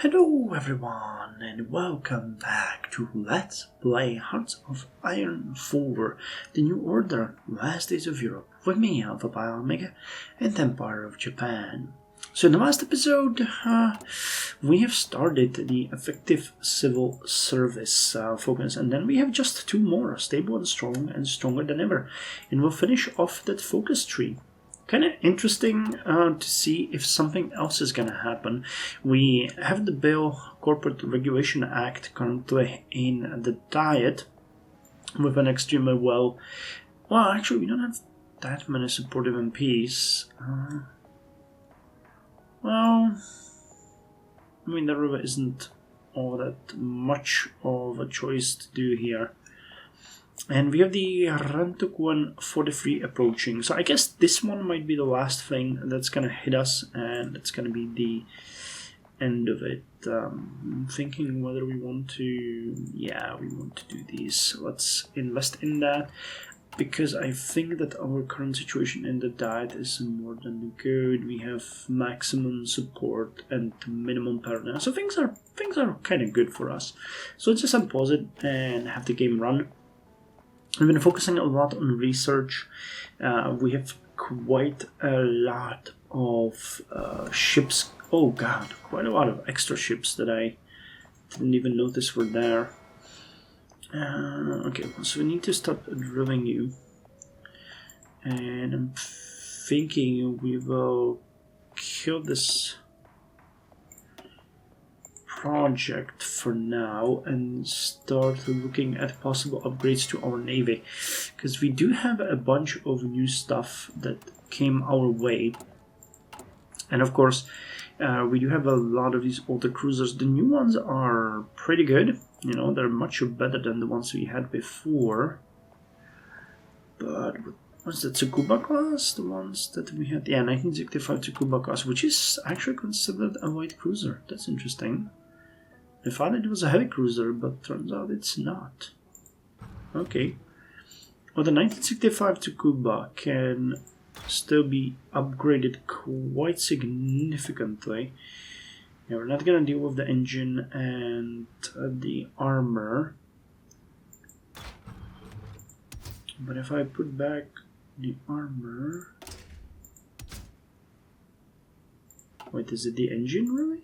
Hello everyone and welcome back to Let's Play Hearts of Iron 4, The New Order, Last Days of Europe, with me, Alpha Pi Omega, and Empire of Japan. So in the last episode, we have started the effective civil service focus, and then we have just two more, stable and strong, and stronger than ever, and we'll finish off that focus tree. Kind of interesting to see if something else is going to happen. We have the Bill Corporate Regulation Act currently in the Diet with an extremely well, actually we don't have that many supportive MPs. There really isn't all that much of a choice to do here. And we have the Rantokuan 43 approaching. So I guess this one might be the last thing that's going to hit us, and it's going to be the end of it. I'm thinking whether we want to... Yeah, we want to do these. So let's invest in that, because I think that our current situation in the Diet is more than good. We have maximum support and minimum paranoia. So things are kind of good for us. So let's just unpause it and have the game run. We've been focusing a lot on research. We have quite a lot of ships. Oh god, quite a lot of extra ships that I didn't even notice were there. Okay, so we need to start drilling you. And I'm thinking we will kill this project for now and start looking at possible upgrades to our navy, because we do have a bunch of new stuff that came our way, and of course we do have a lot of these older cruisers. The new ones are pretty good, you know, they're much better than the ones we had before. But what's the Tsukuba class? The ones that we had, 1965 Tsukuba class, which is actually considered a light cruiser. That's interesting. I thought it was a heavy cruiser, but turns out it's not. Okay. Well, the 1965 Tsukuba can still be upgraded quite significantly. Yeah, we're not gonna deal with the engine and the armor. But if I put back the armor... Wait, is it the engine really?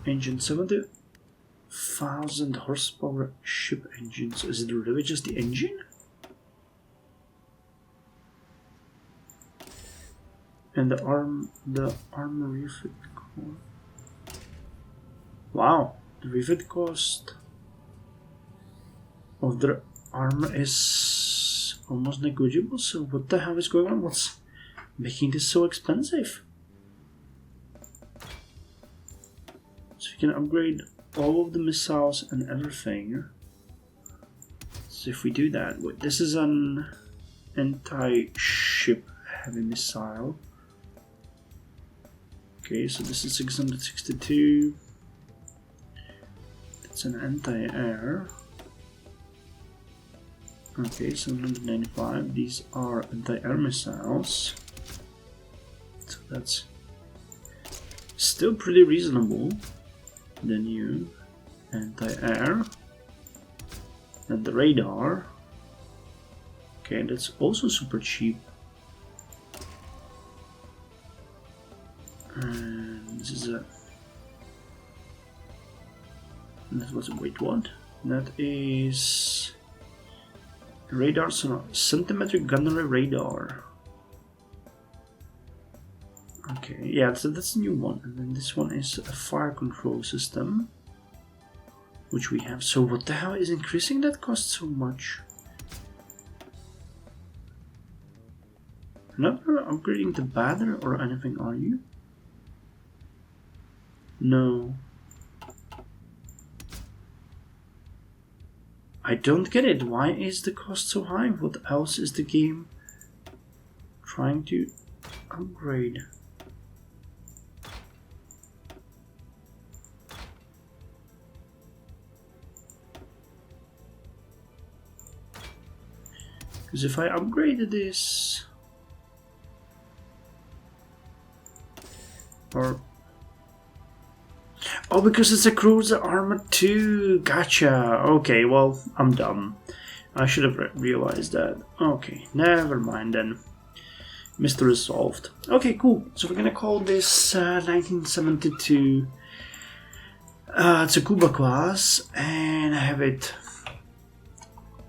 Engine 70,000 horsepower ship engines. Is it really just the engine? And the armor refit cost. Wow, the refit cost of the armor is almost negligible. So what the hell is going on? What's making this so expensive? So you can upgrade all of the missiles and everything. So if we do that, wait, this is an anti-ship heavy missile. Okay, so this is 662. That's an anti-air. Okay, 795. These are anti-air missiles. So that's still pretty reasonable. The new anti-air and the radar. Okay, that's also super cheap. And this is a... That was wait, what? That is radar, so centimetric gunnery radar. Okay, yeah, so that's a new one. And then this one is a fire control system, which we have. So what the hell is increasing that cost so much? Not upgrading the battery or anything, are you? No. I don't get it. Why is the cost so high? What else is the game trying to upgrade? Because if I upgraded this, or Oh, because it's a cruiser armor too. Gotcha. Okay, well, I'm dumb. I should have realized that. Okay, never mind then. Mystery solved. Okay, cool. So we're gonna call this 1972 Tsukuba class, and I have it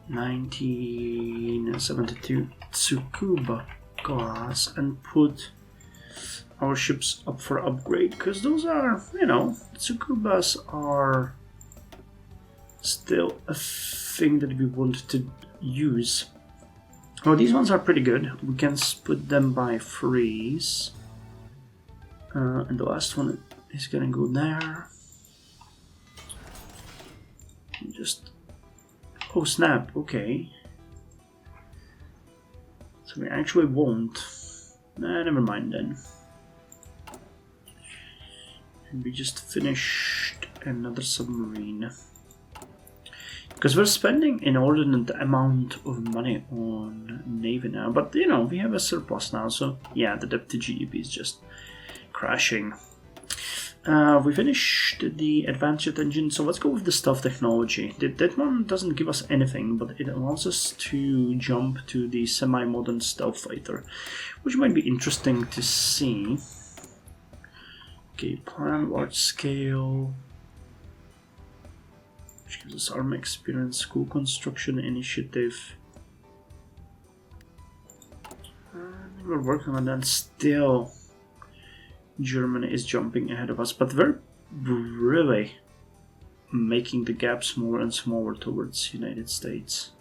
1972 Tsukuba class, and put our ships up for upgrade, because those are, you know, Tsukubas are still a thing that we want to use. Oh, these ones are pretty good. We can split them by threes. And the last one is gonna go there. Just... oh snap, okay. So we actually won't. Nah, never mind then. And we just finished another submarine. Because we're spending an inordinate amount of money on Navy now. But, you know, we have a surplus now. So, yeah, the debt to GDP is just crashing. We finished the advanced jet engine. So let's go with the stealth technology. That one doesn't give us anything, but it allows us to jump to the semi-modern stealth fighter, which might be interesting to see. Okay, plan, large scale, which gives us army experience, school construction initiative. We're working on that still. Germany is jumping ahead of us, but we're really making the gap smaller and smaller towards United States.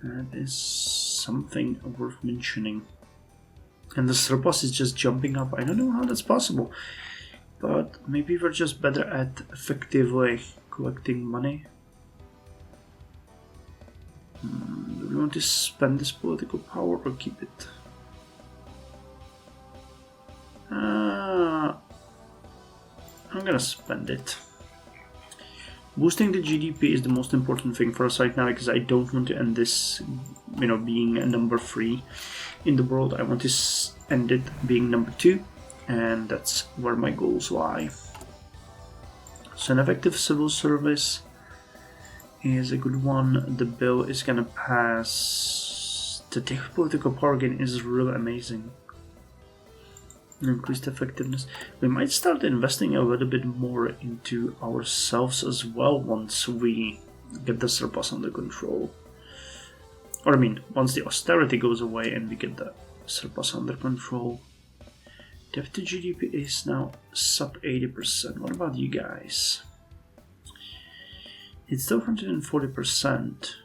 That is something worth mentioning. And the surplus is just jumping up. I don't know how that's possible, but maybe we're just better at effectively collecting money. Do we want to spend this political power or keep it? I'm gonna spend it. Boosting the GDP is the most important thing for us right now, because I don't want to end this, you know, being a number 3 in the world. I want to end it being number 2, and that's where my goals lie. So an effective civil service is a good one. The bill is gonna pass. The daily political power gain is really amazing. Increased effectiveness. We might start investing a little bit more into ourselves as well once we get the surplus under control. Or I mean, once the austerity goes away and we get the surplus under control. Debt to GDP is now sub 80%. What about you guys? It's still 140%.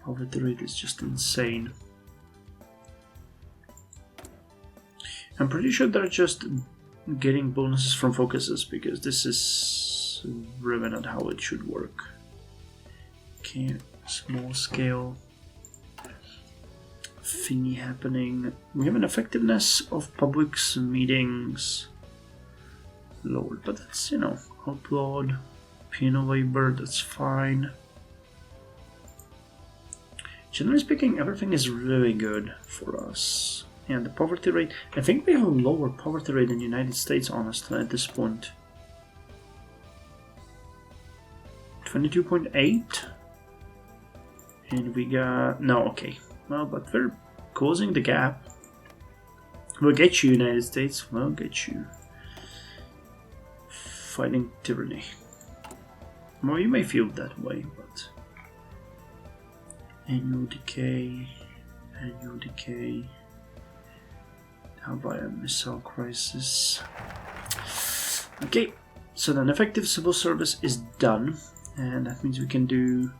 Poverty rate is just insane. I'm pretty sure they're just getting bonuses from focuses, because this is really not how it should work. Okay, small scale thingy happening. We have an effectiveness of public meetings lowered, but that's, you know, outlawed. Penal labor, that's fine. Generally speaking, everything is really good for us. And the poverty rate, I think we have a lower poverty rate in the United States, honestly, at this point. 22.8. And we got... no, okay. Well, but we're closing the gap. We'll get you, United States. We'll get you. Fighting tyranny. Well, you may feel that way, but... annual decay. Annual decay. How about a missile crisis? Okay, so then effective civil service is done, and that means we can do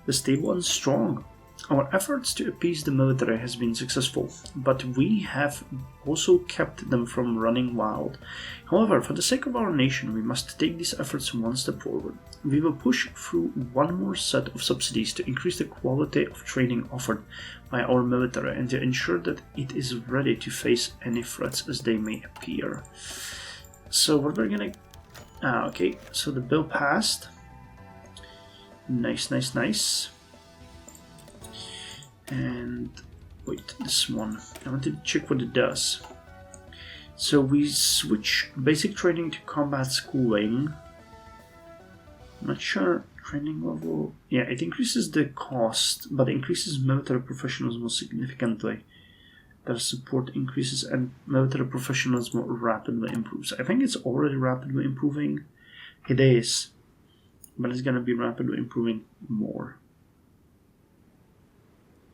the stable and strong. Our efforts to appease the military has been successful, but we have also kept them from running wild. However, for the sake of our nation, we must take these efforts one step forward. We will push through one more set of subsidies to increase the quality of training offered by our military and to ensure that it is ready to face any threats as they may appear. So what we're gonna... okay, so the bill passed. Nice, nice, nice. And wait, this one, I want to check what it does. So we switch basic training to combat schooling. I'm not sure training level. Yeah, it increases the cost, but increases military professionalism significantly. Their support increases and military professionalism rapidly improves. I think it's already rapidly improving. It is, but it's gonna be rapidly improving more.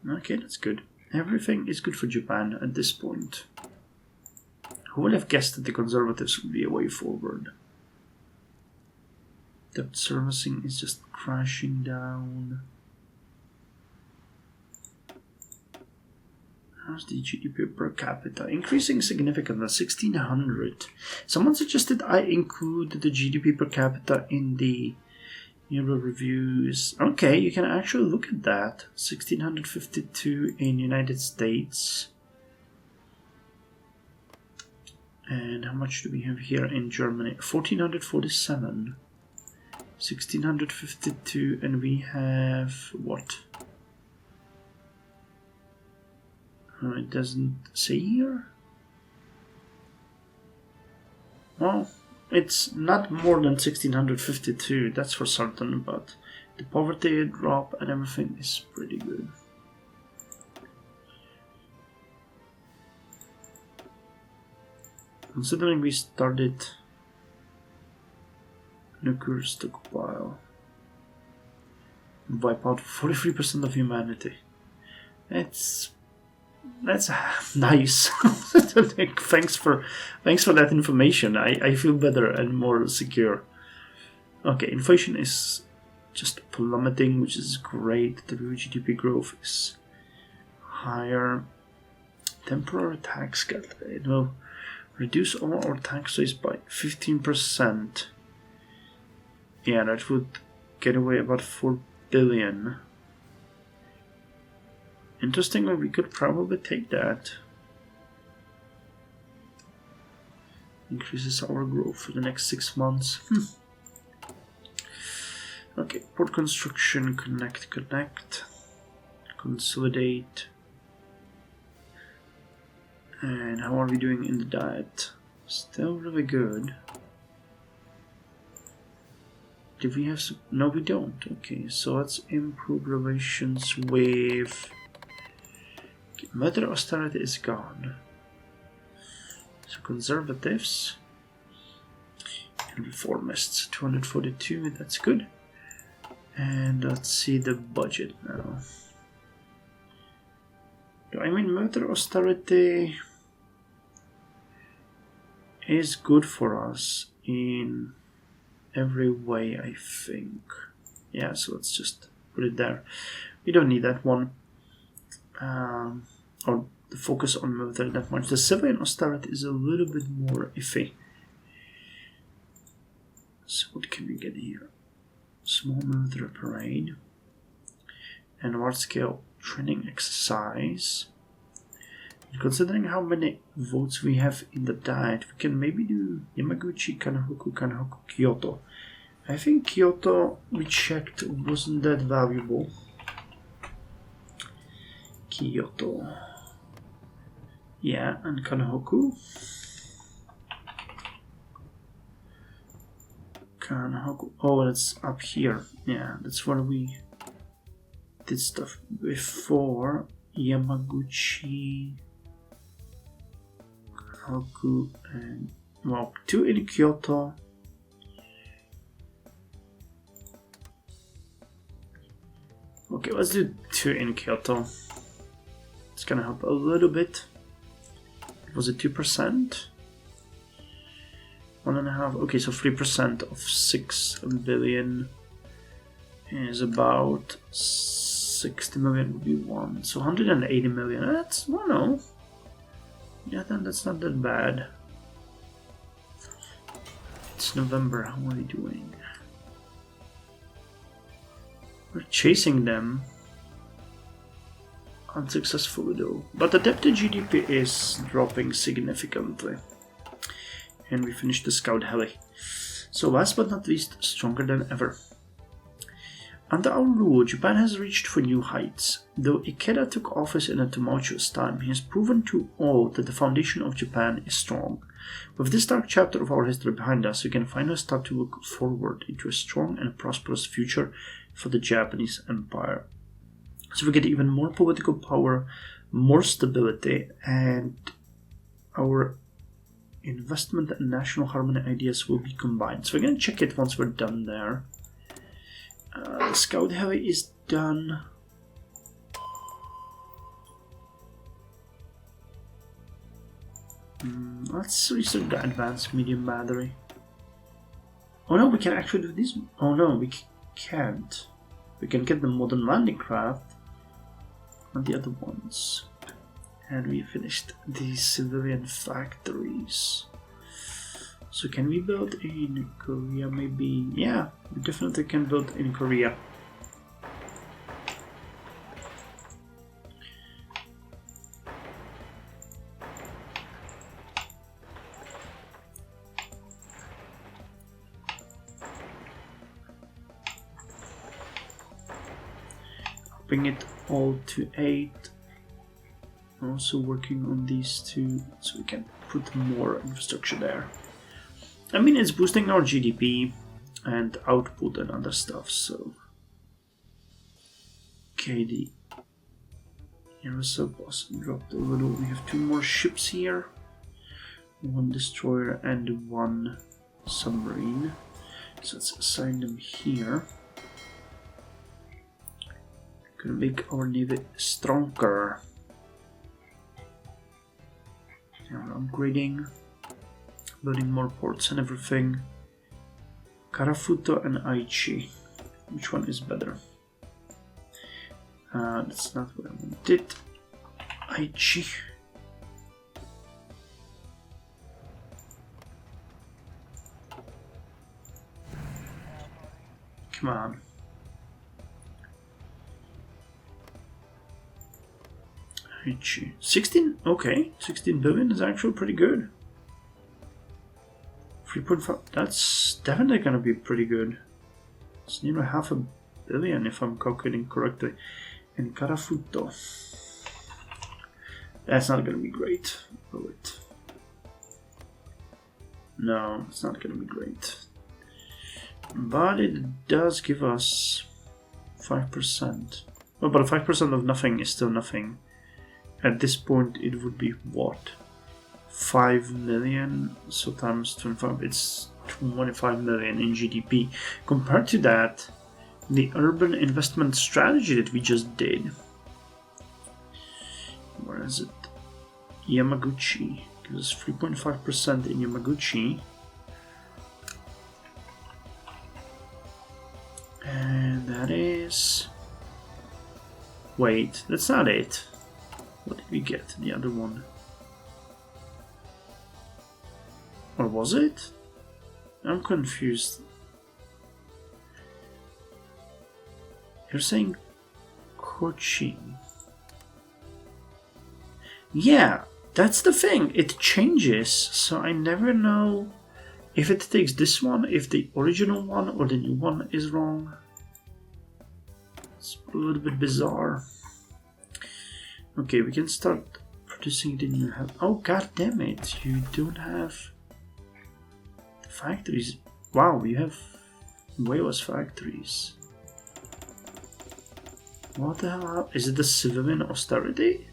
Okay, that's good. Everything is good for Japan at this point. Who would have guessed that the conservatives would be a way forward? Debt servicing is just crashing down. How's the GDP per capita? Increasing significantly, 1600. Someone suggested I include the GDP per capita in the Euro reviews. Okay, you can actually look at that. 1652 in United States. And how much do we have here in Germany? 1447. 1652, and we have what? It doesn't say here. Well, it's not more than 1652, that's for certain, but the poverty drop and everything is pretty good. Considering we started nuclear stockpile, wipe out 43% of humanity. That's nice. Thanks for that information. I feel better and more secure. Okay, inflation is just plummeting, which is great. The real GDP growth is higher. Temporary tax cut. It will reduce all our tax rates by 15%. Yeah, that would get away about 4 billion. Interestingly, we could probably take that. Increases our growth for the next 6 months. Okay, port construction, connect, consolidate. And how are we doing in the diet? Still really good. Do we have some? No, we don't. Okay, so let's improve relations with... Okay, military austerity is gone. So conservatives and reformists, 242, that's good. And let's see the budget now. I mean, military austerity is good for us in every way, I think. Yeah, so let's just put it there. We don't need that one. Or the focus on military that much. The civilian austerity is a little bit more iffy. So what can we get here? Small military parade. And large-scale training exercise. And considering how many votes we have in the diet, we can maybe do Yamaguchi, Kanahoku, Kyoto. I think Kyoto, we checked, wasn't that valuable. Kyoto. Yeah, and Kanahoku. Oh, that's up here. Yeah, that's where we did stuff before. Yamaguchi, Kanahoku, and well, 2 in Kyoto. Okay, let's do 2 in Kyoto. It's gonna help a little bit. Was it 2%? 1.5. Okay, so 3% of 6 billion is about 60 million would be 1. So 180 million. That's, well, no. Yeah, then that's not that bad. It's November. How are we doing? We're chasing them. Unsuccessfully though. But the debt to GDP is dropping significantly. And we finished the scout heli. So last but not least, stronger than ever. Under our rule, Japan has reached for new heights. Though Ikeda took office in a tumultuous time, he has proven to all that the foundation of Japan is strong. With this dark chapter of our history behind us, we can finally start to look forward into a strong and prosperous future for the Japanese Empire. So we get even more political power, more stability, and our investment and national harmony ideas will be combined. So we're going to check it once we're done there. The Scout Heavy is done. Let's research the advanced medium battery. Oh no, we can actually do this. Oh no, we can't. We can get the modern landing craft, not the other ones. And we finished the civilian factories. So can we build in Korea maybe? Yeah, we definitely can build in Korea. Bring it all to 8. Also working on these 2 so we can put more infrastructure there. I mean, it's boosting our GDP and output and other stuff, so. Okay, the aerosol boss dropped a little. We have 2 more ships here. 1 destroyer and 1 submarine. So let's assign them here. Gonna make our navy stronger. Now we're upgrading, building more ports and everything. Karafuto and Aichi. Which one is better? That's not what I wanted. Aichi. Come on. Ichiu. 16? Okay, 16 billion is actually pretty good. 3.5, that's definitely gonna be pretty good. It's nearly $500 million if I'm calculating correctly. And Karafuto. That's not gonna be great. Will it? No, it's not gonna be great. But it does give us 5%. Oh, but 5% of nothing is still nothing. At this point, it would be what? 5 million, so times 25, it's 25 million in GDP. Compared to that, the urban investment strategy that we just did. Where is it? Yamaguchi gives us 3.5% in Yamaguchi. And that is. Wait, that's not it. What did we get? The other one. Or was it? I'm confused. You're saying Cochin. Yeah, that's the thing. It changes, so I never know if it takes this one, if the original one or the new one is wrong. It's a little bit bizarre. Okay, we can start producing the new house. Oh, god damn it, you don't have the factories. Wow, you have way less factories. What the hell? Is it the civilian austerity?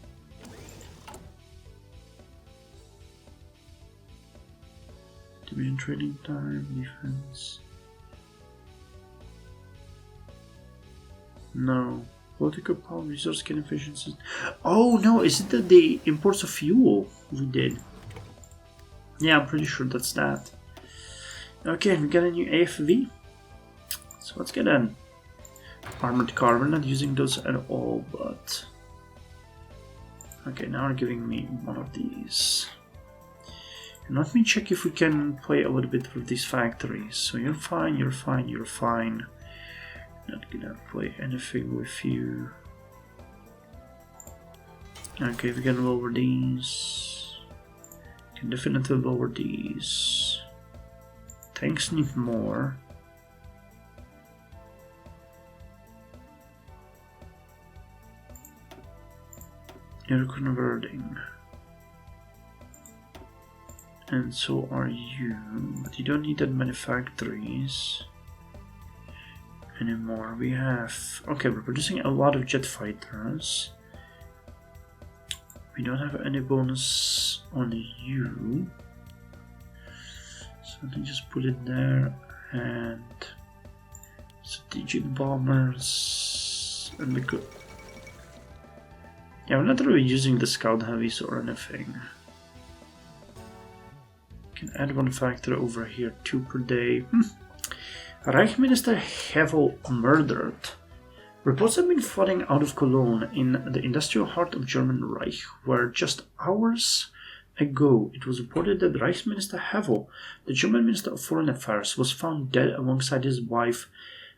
Division trading time, defense. No. Political power, resource gain efficiency. Oh no, is it the imports of fuel we did? Yeah, I'm pretty sure that's that. Okay, we got a new AFV. So let's get an armored car. We're not using those at all, but. Okay, now they're giving me one of these. And let me check if we can play a little bit with these factories. So you're fine, you're fine, you're fine. Not gonna play anything with you. Okay, we can lower these. Can definitely lower these. Tanks need more. You're converting. And so are you, but you don't need that many factories anymore. We have, okay, we're producing a lot of jet fighters. We don't have any bonus on you, so let me just put it there. And strategic bombers, and we could, yeah, we're not really using the scout heavies or anything. Can add one factory over here, 2 per day. Reich Minister Hakkō murdered. Reports have been flooding out of Cologne in the industrial heart of German Reich, where just hours ago it was reported that Reich Minister Hakkō, the German Minister of Foreign Affairs, was found dead alongside his wife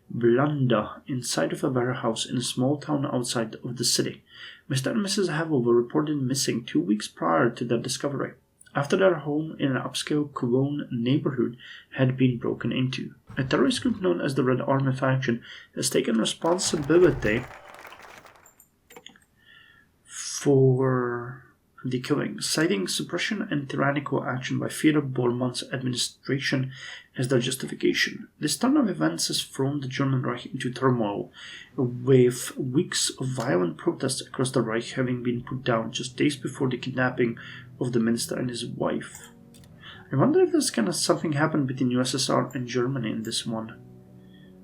Blanda inside of a warehouse in a small town outside of the city. Mr. and Mrs. Hakkō were reported missing 2 weeks prior to their discovery, after their home in an upscale Cologne neighborhood had been broken into. A terrorist group known as the Red Army faction has taken responsibility for the killing, citing suppression and tyrannical action by Theodor Bormann's administration as their justification. This turn of events has thrown the German Reich into turmoil, with weeks of violent protests across the Reich having been put down just days before the kidnapping of the minister and his wife. I wonder if there's kind of something happened between USSR and Germany in this one.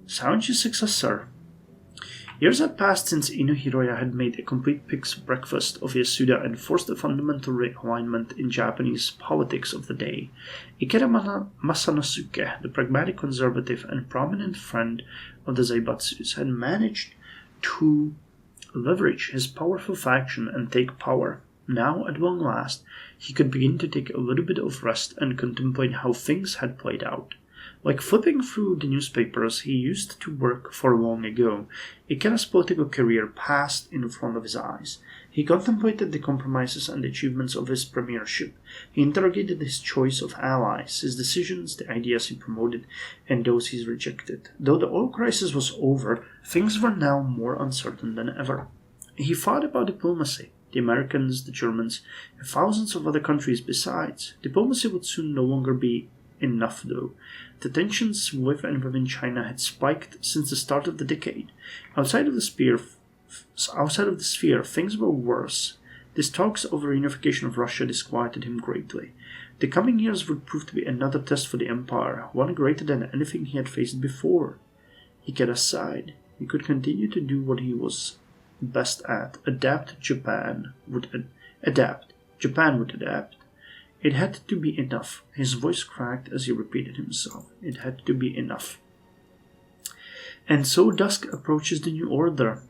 Sound your successor. Years had passed since Ino Hiroya had made a complete pig's breakfast of Yasuda and forced a fundamental realignment in Japanese politics of the day. Ikeda Masanosuke, the pragmatic conservative and prominent friend of the Zaibatsus, had managed to leverage his powerful faction and take power. Now, at long last, he could begin to take a little bit of rest and contemplate how things had played out. Like flipping through the newspapers he used to work for long ago, Ikeda's political career passed in front of his eyes. He contemplated the compromises and achievements of his premiership. He interrogated his choice of allies, his decisions, the ideas he promoted, and those he rejected. Though the oil crisis was over, things were now more uncertain than ever. He thought about diplomacy. The Americans, the Germans, and thousands of other countries besides. Diplomacy would soon no longer be enough, though. The tensions with and within China had spiked since the start of the decade. Outside of the sphere, things were worse. These talks over reunification of Russia disquieted him greatly. The coming years would prove to be another test for the empire, one greater than anything he had faced before. Ikeda sighed. He could continue to do what he was best at. Japan would adapt. It had to be enough. His voice cracked as he repeated himself. It had to be enough. And so dusk approaches the new order.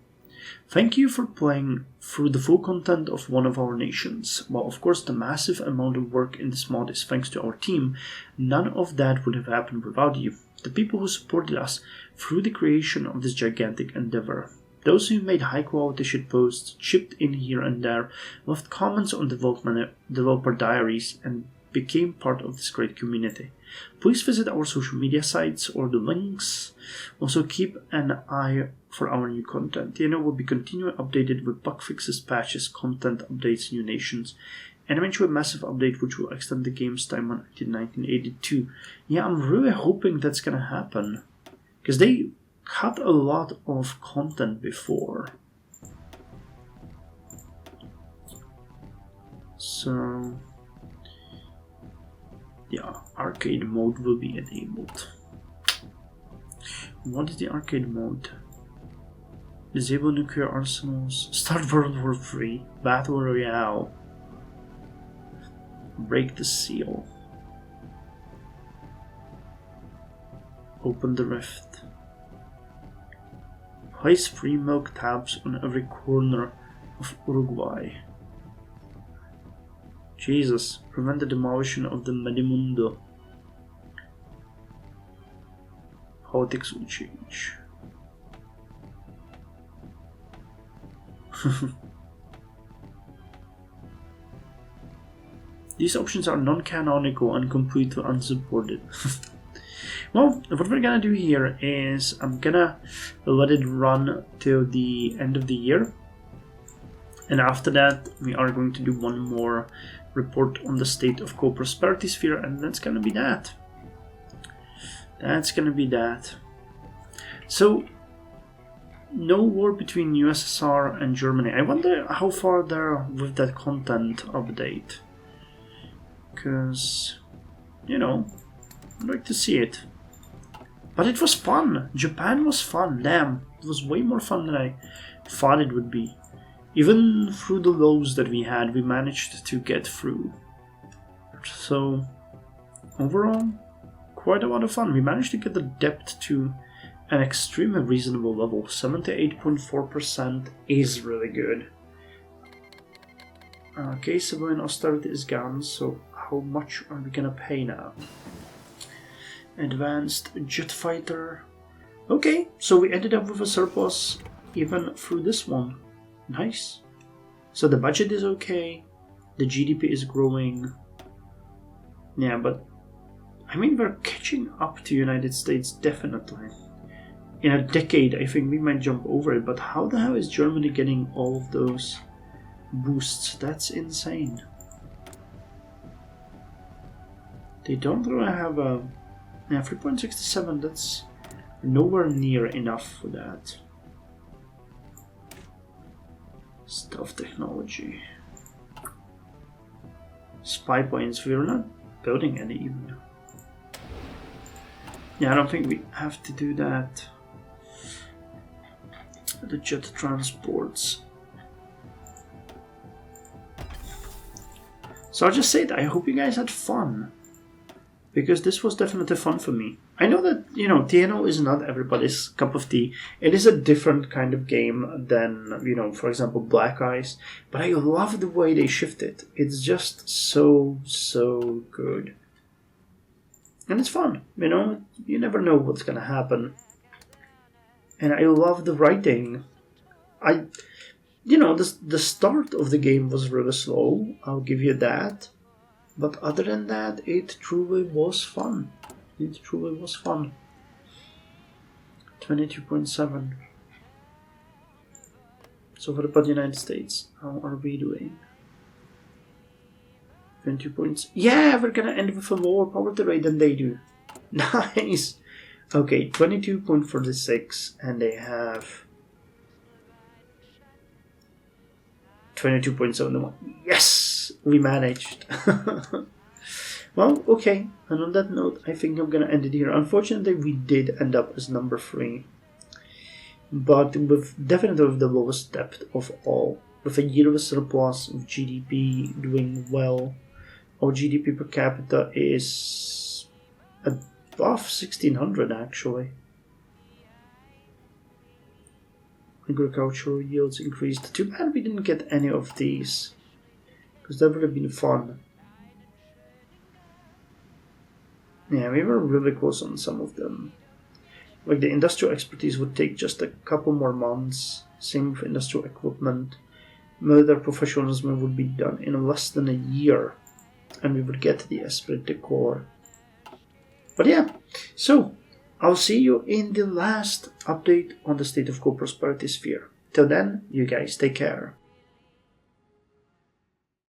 Thank you for playing through the full content of one of our nations. While of course the massive amount of work in this mod is thanks to our team, none of that would have happened without you, the people who supported us through the creation of this gigantic endeavor. Those who made high-quality shitposts, chipped in here and there, left comments on developer diaries, and became part of this great community. Please visit our social media sites or the links. Also keep an eye for our new content. The channel will be continually updated with bug fixes, patches, content updates, new nations, and eventually a massive update which will extend the game's time on until 1982. Yeah, I'm really hoping that's gonna happen, because they cut a lot of content before. So yeah, arcade mode will be enabled. What is the arcade mode? Disable nuclear arsenals, start World War III, Battle Royale, break the seal, open the rift. Place free milk taps on every corner of Uruguay. Jesus, prevent the demolition of the Medimundo. Politics will change. These options are non-canonical and completely unsupported. Well, what we're gonna do here is I'm gonna let it run till the end of the year, and after that we are going to do one more report on the state of co-prosperity sphere, and that's gonna be that. That's gonna be that. So, no war between USSR and Germany. I wonder how far they're with that content update. Because, you know, I'd like to see it. But it was fun. Japan was fun. Damn, it was way more fun than I thought it would be. Even through the lows that we had, we managed to get through. So, overall, quite a lot of fun. We managed to get the depth to an extremely reasonable level. 78.4% is really good. Okay, civilian austerity is gone, so how much are we gonna pay now? Advanced jet fighter. Okay, so we ended up with a surplus even through this one. Nice. So the budget is okay, the GDP is growing. Yeah, but I mean, we're catching up to United States, definitely. In a decade, I think we might jump over it, but how the hell is Germany getting all of those boosts? That's insane. They don't really have a... Yeah, 3.67, that's nowhere near enough for that. Stealth technology. Spy planes, we're not building any even. Yeah, I don't think we have to do that. The jet transports. So I'll just say that I hope you guys had fun, because this was definitely fun for me. I know that, you know, TNO is not everybody's cup of tea. It is a different kind of game than, you know, for example, Black Ice, but I love the way they shift it. It's just so good. And it's fun, you know, you never know what's gonna happen. And I love the writing. You know, the start of the game was really slow, I'll give you that. But other than that, it truly was fun. It truly was fun. 22.7. So what about the United States? How are we doing? 22 points. Yeah, we're gonna end with a lower poverty rate than they do. Nice! Okay, 22.46, and they have 22.71. Yes! We managed. Well, okay, and on that note, I think I'm gonna end it here. Unfortunately, we did end up as number 3, but with definitely with the lowest depth of all. With a year of surplus, of GDP doing well, our GDP per capita is above 1600 actually. Agricultural yields increased. Too bad we didn't get any of these, because that would have been fun. Yeah, we were really close on some of them. Like the industrial expertise would take just a couple more months. Same with industrial equipment. Military professionalism would be done in less than a year, and we would get the esprit de corps. But yeah, so I'll see you in the last update on the state of co-prosperity sphere. Till then, you guys take care.